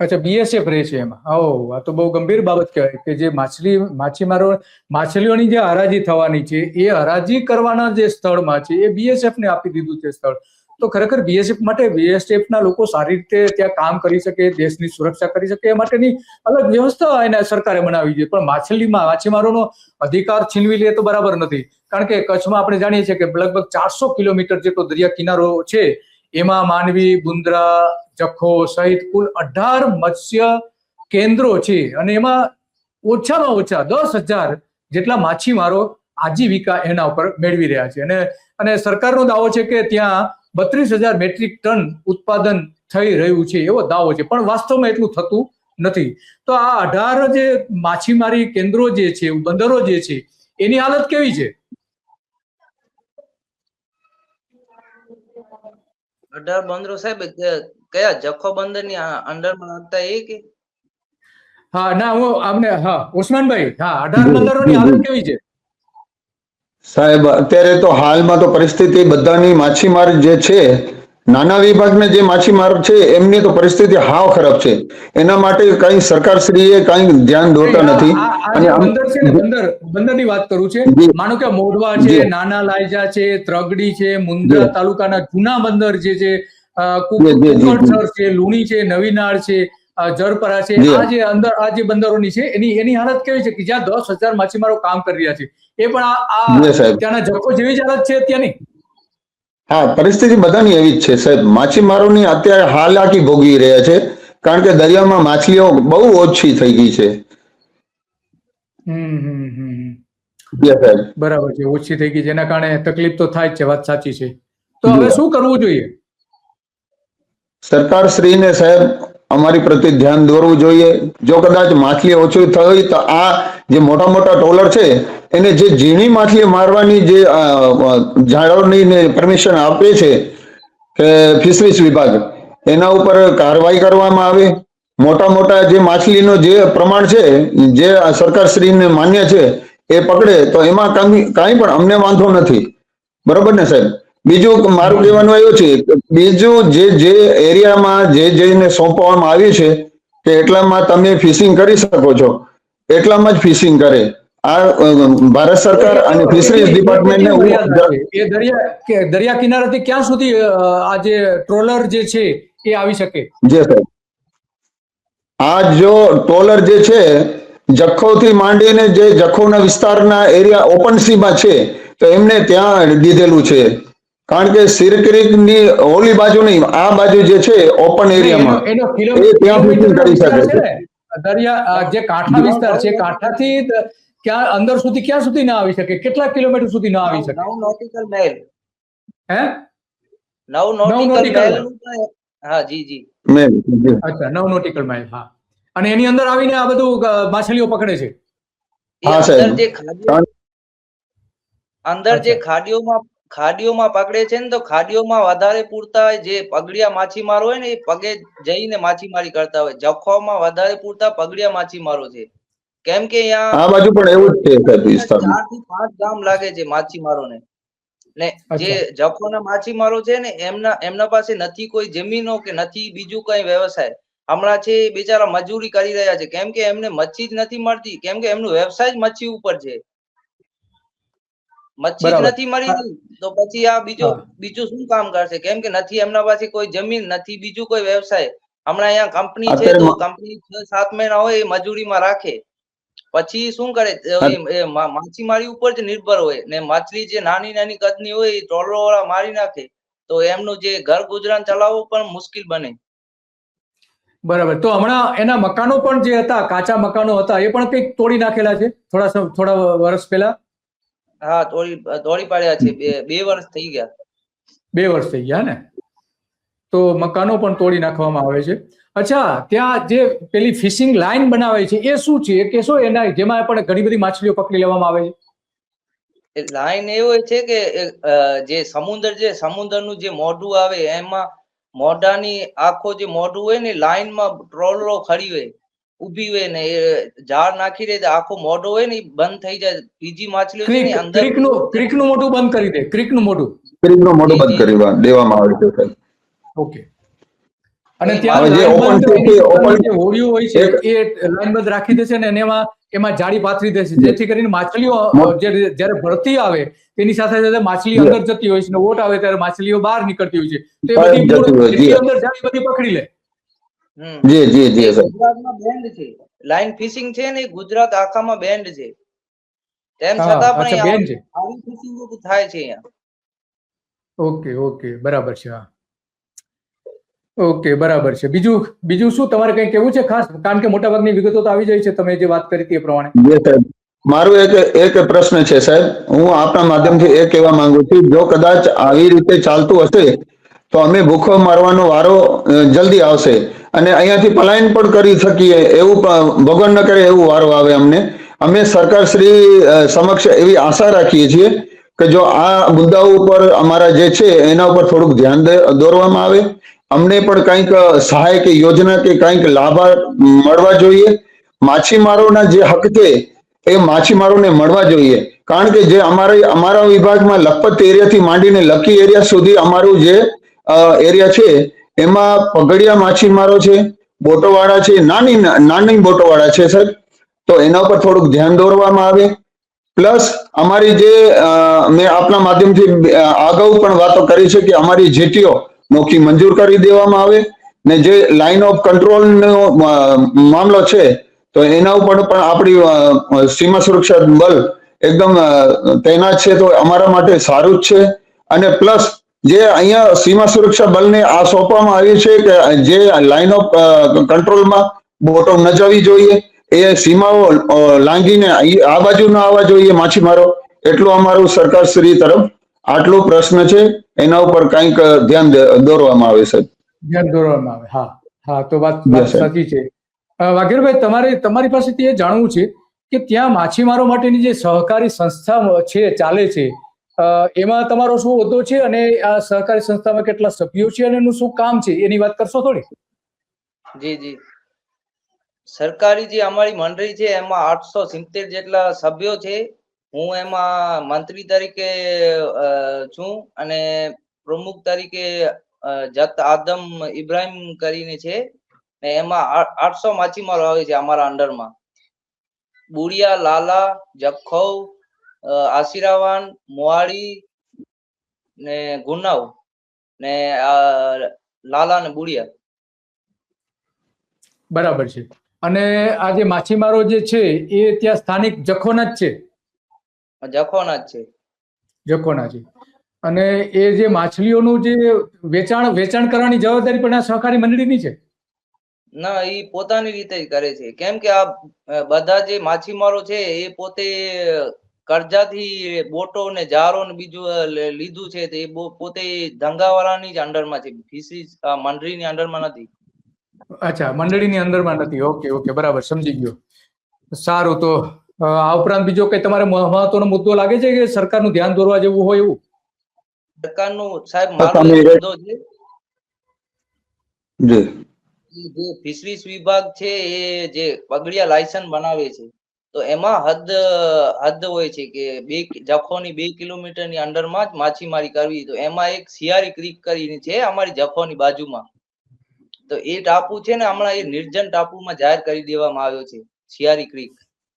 અચ્છા, બીએસએફ રહે છે એમાં. ઓ, આ તો બહુ ગંભીર બાબત કહેવાય કે જે માછલીઓની જે હરાજી થવાની છે એ હરાજી કરવાના જે સ્થળમાં છે એ બીએસએફ ને આપી દીધું છે સ્થળ. તો ખરેખર બીએસએફ ના લોકો સારી રીતે ત્યાં કામ કરી શકે, દેશની સુરક્ષા કરી શકે એ માટેની અલગ વ્યવસ્થા એને સરકારે બનાવી છે. પણ માછીમારોનો અધિકાર છીનવી લે તો બરાબર નથી. કારણ કે કચ્છમાં આપણે જાણીએ છીએ કે લગભગ 400 કિલોમીટર જેટલો દરિયા કિનારો છે. એમાં માંડવી, મુન્દ્રા, જખો સહિત કુલ 18 મત્સ્ય કેન્દ્રો છે અને એમાં ઓછામાં ઓછા 10,000 જેટલા માછીમારો આજીવિકા એના ઉપર મેળવી રહ્યા છે. અને સરકારનો દાવો છે કે ત્યાં 32,000 મેટ્રિક ટન ઉત્પાદન થઈ રહ્યું છે એવો દાવો છે, પણ વાસ્તવમાં એટલું થતું નથી. તો આ 18 જે માછીમારી કેન્દ્રો જે છે, બંદરો જે છે, એની હાલત કેવી છે? 18 બંદરો સાહેબ કયા જખો બંદર ની અંડરમાં આવતા એ કે? હા, ના, ઉસ્માનભાઈ, 18 બંદરોની હાલત કેવી છે સાહેબ? અત્યારે તો હાલમાં તો પરિસ્થિતિ બધાની માછીમાર જે છે, નાના વિભાગના જે માછીમાર છે એમની તો પરિસ્થિતિ હાવ ખરાબ છે. એના માટે કઈ સરકારશ્રીએ કઈ ધ્યાન દોરતા નથી. અને બંદર છે ને, બંદરની વાત કરું છે. માનો કે મોઢવા છે, નાના લાયજા છે, ત્રગડી છે, મુન્દ્રા તાલુકાના જૂના બંદર જે છે, કુકડસર છે, લુણી છે, નવીનાળ છે, જરપરા છે, આ જે બંદરોની છે એની હાલત કેવી છે કે જ્યાં 10,000 માછીમારો કામ કરી રહ્યા છે એ પણ ત્યાંના જખો જેવી જ હાલત છે ત્યાંની? હા, પરિસ્થિતિ બધાની એવી જ છે સાહેબ. માછીમારોની અત્યારે હાલાકી ભોગવી રહ્યા છે કારણ કે દરિયામાં માછલીઓ બહુ ઓછી થઈ ગઈ છે. બરાબર છે, ઓછી થઈ ગઈ છે, એના કારણે તકલીફ તો થાય જ છે. વાત સાચી છે. તો હવે શું કરવું જોઈએ? સરકારશ્રીને સાહેબ અમારી પ્રત્યે ધ્યાન દોરવું જોઈએ. જો કદાચ માછલી ઓછી થઈ તો આ જે મોટા મોટા ટ્રોલર છે એને જે ઝીણી માછલી મારવાની જે જાળવણીને પરમિશન આપે છે કે ફિશરીઝ વિભાગ, એના ઉપર કાર્યવાહી કરવામાં આવે. મોટા મોટા જે માછલીનો જે પ્રમાણ છે, જે સરકારશ્રીને માન્ય છે, એ પકડે તો એમાં કાંઈ પણ અમને વાંધો નથી. બરોબર ને સાહેબ? બીજું મારું કહેવાનું એવું છે, બીજું જે એરિયામાં જેને સોંપવામાં આવ્યું છે કે એટલામાં તમે ફિશિંગ કરી શકો છો, એટલામાં જ ફિશિંગ કરે. આ ભારત સરકાર અને ફિશરીઝ ડિપાર્ટમેન્ટને દરિયા કિનારાથી ક્યાં સુધી આ જે ટ્રોલર જે છે એ આવી શકે? જી સાહેબ, આ જો ટ્રોલર જે છે જખૌથી માંડીને જે જખૌના વિસ્તારના એરિયા ઓપન સીમાં છે તો એમને ત્યાં દીધેલું છે. કારણ કે સિરક્રીકની ઓલી બાજુ નહીં, આ બાજુ જે છે ઓપન એરિયામાં એ ત્યાં ફિશિંગ કરી શકે છે. દરિયા જે કાંઠા વિસ્તાર છે, કાંઠાથી ક્યાં અંદર સુધી ક્યાં સુધી ના આવી શકે? કેટલા કિલોમીટર સુધી ના આવી શકે? 9 નોટિકલ માઇલ. હે? 9 નોટિકલ માઇલ. હા, જી જી. અચ્છા, 9 નોટિકલ માઇલ. હા, અને એની અંદર આવીને આ બધું માછલીઓ પકડે છે. અંદર જે ખાડીઓમાં પકડે છે ને, તો ખાડીઓમાં વધારે પૂરતા જે પગડિયા માછીમારો હોય ને એ પગે જઈને માછીમારી કરતા હોય. જખોમાં વધારે પૂરતા પગડિયા માછીમારો છે. કેમ કે આ બાજુ પણ એવું જ છે. 4 થી 5 ગામ લાગે છે માછીમારોને. ને જે જખોના માછીમારો છે ને એમના પાસે નથી કોઈ જમીનો કે નથી બીજું કઈ વ્યવસાય. હમણાં છે બિચારા મજૂરી કરી રહ્યા છે, કેમ કે એમને મચ્છી જ નથી મળતી, કેમ કે એમનું વ્યવસાય જ મચ્છી ઉપર છે. મચ્છી જ નથી મળી તો પછી આ બીજું શું કામ કરશે? કેમ કે નથી એમના પાસે કોઈ જમીન, નથી બીજું કોઈ વ્યવસાય. હમણાં અહીંયા કંપની છે તો કંપની 6-7 મહિના હોય એ મજૂરીમાં રાખે, પછી શું કરે? માછીમારી ઉપર જ નિર્ભર હોય ને. માછલી જે નાની નાની કદની હોય એ ટ્રોલર વાળા મારી નાખે તો એમનું જે ઘર ગુજરાન ચલાવવું પણ મુશ્કેલ બને. બરાબર. તો હમણાં એના મકાનો પણ જે હતા, કાચા મકાનો હતા, એ પણ કંઈક તોડી નાખેલા છે થોડા વર્ષ પહેલા. હા, તોડી પાડ્યા છે. 2 વર્ષ થઈ ગયા. 2 વર્ષ થઈ ગયા ને? તો મકાનો પણ તોડી નાખવામાં આવે છે. અચ્છા, ત્યાં જે પેલી ફિશિંગ લાઇન બનાવે છે એ શું છે? એ કેશો એના જેમાં પણ ઘણી બધી માછલીઓ પકડી લેવામાં આવે છે. લાઈન એવું છે કે જે સમુદ્રનું જે મોઢું આવે એમાં મોઢાની આખો જે મોઢું હોય ને લાઈનમાં ટ્રોલરો ખડી હોય, ઉભી હોય ને એ ઝાડ નાખી દે આખો મોઢું હોય ને બંધ થઈ જાય. બીજી માછલીઓ છે ને અંદર ક્રીકનું મોઢું બંધ કરી દે. ક્રીકનું મોઢું બંધ કરી દેવામાં આવે છે. ઓકે. અને કઈ ત્યાં હવે જે open લાઈનબંધ space એની છે, પોતાની open જે હોડીઓ હોય છે એક- એ લાઈનબંધ રાખી દેશે ને એમાં જાળી પાથરી દેશે, જેથી કરીને માછલીઓ મોટ- જ્યારે ભરતી આવે તેની સાથે સાથે માછલી જે અંદર જતી હોય છે ને ઓટ આવે ત્યારે માછલીઓ બહાર નીકળતી હોય છે, તો એ બહાર બધી મૂળ જતી હોય, જી જેટલી અંદર જાળી બધી પકડી લે. જી જી જી એ સાહેબ. ગુજરાતમાં બેન્ડ છે, લાઈન ફિશિંગ છે ને એ ગુજરાત આખામાં બેન્ડ છે, તેમ હા, છતાં પણ અચ્છા, બેન છે. આવી ફિશિંગ થાય છે અહીંયા. ઓકે, ઓકે, બરાબર છે. હા, ઓકે, બરાબર છે. બીજું શું તમારે કંઈ કેવું છે ખાસ? કારણ કે મોટાભાગની વિગતો તો આવી જાય છે તમે જે વાત કરી તે પ્રમાણે. જી સાહેબ, મારો એક પ્રશ્ન છે સાહેબ, હું આપના માધ્યમથી એ કહેવા માંગુ છું, જો કદાચ આવી રીતે ચાલતું હશે તો અમે ભૂખો મારવાનો વારો જલ્દી આવશે અને અહીંયાથી પલાયન પણ કરી શકીએ, એવું ભગવાન ન કરે એવું વારો આવે અમને. અમે સરકાર શ્રી સમક્ષ એવી આશા રાખીએ છીએ કે જો આ મુદ્દાઓ ઉપર અમારા જે છે એના ઉપર થોડુંક ધ્યાન દોરવામાં આવે, અમને પણ કંઈક સહાય કે યોજના કે કંઈક લાભ મળવા જોઈએ. માછીમારોના જે હક છે એ માછીમારોને મળવા જોઈએ, કારણ કે જે અમારા વિભાગમાં લખપત એરિયાથી માંડીને લકી એરિયા સુધી અમારું જે એરિયા છે એમાં પગડિયા માછીમારો છે, બોટોવાળા છે, નાની બોટોવાળા છે સાહેબ, તો એના ઉપર થોડુંક ધ્યાન દોરવામાં આવે. પ્લસ અમારી જે મેં આપના માધ્યમથી અગાઉ પણ વાતો કરી છે કે અમારી જેટીઓ નોખી મંજૂર કરી દેવામાં આવે ને જે લાઈન ઓફ કંટ્રોલ નો મામલો છે તો એના ઉપર પણ આપણી સીમા સુરક્ષા બલ એકદમ તૈનાત છે, તો અમારા માટે સારું જ છે. અને પ્લસ જે અહીંયા સીમા સુરક્ષા બલને આ સોંપવામાં આવ્યું છે કે જે લાઈન ઓફ કંટ્રોલમાં બોટો ન જવી જોઈએ, એ સીમાઓ લાંઘીને આ બાજુ ના આવવા જોઈએ માછીમારો, એટલું અમારું સરકાર શ્રી તરફ આટલો પ્રશ્ન છે, એના ઉપર કંઈક ધ્યાન દોરવામાં આવે સાહેબ. ધ્યાન દોરવામાં આવે. હા, હા, તો વાત યસ સાહેબ. સાચી છે. વાઘેરભાઈ, તમારી પાસેથી એ જાણવું છે કે ત્યાં માછીમારો માટેની જે સહકારી સંસ્થા છે ચાલે છે, એમાં તમારો શું હોદ્દો છે અને આ સહકારી સંસ્થામાં કેટલા સભ્યો છે અને એનું શું કામ છે, એની વાત કરશો થોડી? જી જી, સરકારી જે અમારી મંડળી છે એમાં 870 જેટલા સભ્યો છે. હું એમાં મંત્રી તરીકે છું અને પ્રમુખ તરીકે જત આદમ ઇબ્રાહિમ કરીને છે, ને એમાં 800 માછીમારો આવે છે અમારા અંડરમાં. બુડિયા, લાલા, જખૌ, આશીરાવાન, મોવાડી ને ગુનાવ ને લાલા ને બુડિયા. બરાબર છે. અને આ જે માછીમારો જે છે એ ત્યાં સ્થાનિક જખોના જ છે? જખોના જ છે. જખોના છે. અને એ જે માછલીઓનું જે વેચાણ કરવાની જવાબદારી પણ આ સહકારી મંડળીની છે? ના, એ પોતાની રીતે જ કરે છે, કેમ કે આ બધા જે માછીમારો છે એ પોતે કર્જાથી બોટો ને જારો ને બીજું લીધું છે, તે પોતે ધંધાવાળાની જ અંડરમાં છે, ફિશરીઝ મંડળીની અંડરમાં નથી. અચ્છા, મંડળીની અંદરમાં નથી. ઓકે, ઓકે, બરાબર, સમજી ગયો. સારું, તો આ ઉપરાંત બીજો કઈ તમારે મહત્વનો મુદ્દો લાગે છે કે સરકારનું ધ્યાન દોરવા જેવું હોય એવું? સરકારનું સાહેબ મારો એક મુદ્દો છે, જે ફિશરીઝ વિભાગ છે એ જે પગડિયા લાયસન્સ બનાવે છે, તો એમાં હદ હોય છે કે જખોની 2 કિલોમીટરની અંડરમાં જ માછીમારી કરવી. તો એમાં એક સિયારી ક્રીક કરીને છે અમારી જખોની બાજુમાં, તો એ ટાપુ છે ને હમણાં એ નિર્જન ટાપુમાં જાહેર કરી દેવામાં આવ્યો છે, સિયારી ક્રીક.